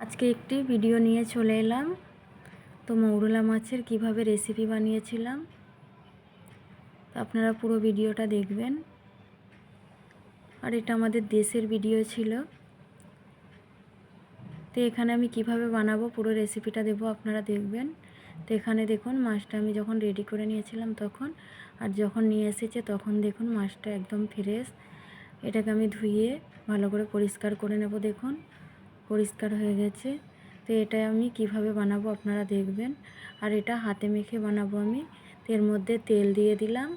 আজকে একটি ভিডিও নিয়ে চলে এলাম। তো মৌরলা মাছের কিভাবে রেসিপি বানিয়েছিলাম, তো আপনারা পুরো ভিডিওটা দেখবেন। আর এটা আমাদের দেশের ভিডিও ছিল। তো এখানে আমি কিভাবে বানাবো পুরো রেসিপিটা দেবো, আপনারা দেখবেন। তো এখানে দেখুন মাছটা আমি যখন রেডি করে নিয়েছিলাম তখন, আর যখন নিয়ে এসেছে তখন দেখুন মাছটা একদম ফ্রেশ। এটাকে আমি ধুয়ে ভালো করে পরিষ্কার করে নেব। দেখুন পরিষ্কার হয়ে গেছে। তো এটা আমি কিভাবে বানাবো আপনারা দেখবেন। আর এটা হাতে মেখে বানাবো আমি। তো এর মধ্যে তেল দিয়ে দিলাম,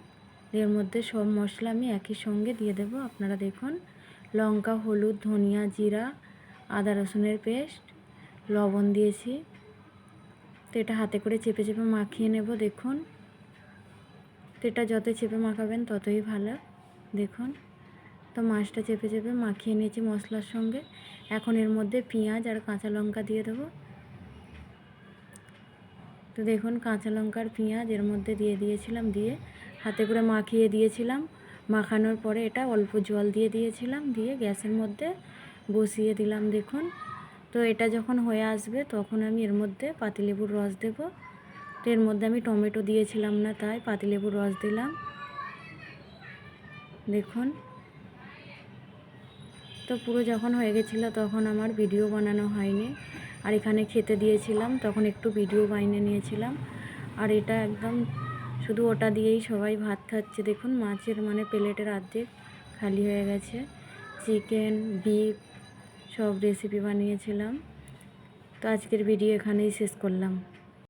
এর মধ্যে সব মশলা আমি একই সঙ্গে দিয়ে দেব। আপনারা দেখুন লঙ্কা, হলুদ, ধনিয়া, জিরা, আদা রসুনের পেস্ট, লবণ দিয়েছি। তো এটা হাতে করে চেপে চেপে মাখিয়ে নেব। দেখুন তো এটা যত চেপে মাখাবেন ততই ভালো। দেখুন তো মাছটা চেপে চেপে মাখিয়ে নিয়েছি মশলার সঙ্গে। এখন এর মধ্যে পেঁয়াজ আর কাঁচা লঙ্কা দিয়ে দেবো। তো দেখুন কাঁচা লঙ্কা আর পেঁয়াজ এর মধ্যে দিয়ে দিয়েছিলাম, দিয়ে হাতে করে মাখিয়ে দিয়েছিলাম। মাখানোর পরে এটা অল্প জল দিয়ে দিয়েছিলাম, দিয়ে গ্যাসের মধ্যে বসিয়ে দিলাম। দেখুন তো এটা যখন হয়ে আসবে তখন আমি এর মধ্যে পাতিলেবুর রস দেব। তো এর মধ্যে আমি টমেটো দিয়েছিলাম না, তাই পাতিলেবুর রস দিলাম। দেখুন তো পুরো যখন হয়ে গেছিলো তখন আমার ভিডিও বানানো হয়নি। আর এখানে খেতে দিয়েছিলাম তখন একটু ভিডিও বানিয়ে নিয়েছিলাম। আর এটা একদম শুধু ওটা দিয়েই সবাই ভাত খাচ্ছে। দেখুন মাছের প্লেটের অর্ধেক খালি হয়ে গেছে। চিকেন, বিফ সব রেসিপি বানিয়েছিলাম। তো আজকের ভিডিও এখানেই শেষ করলাম।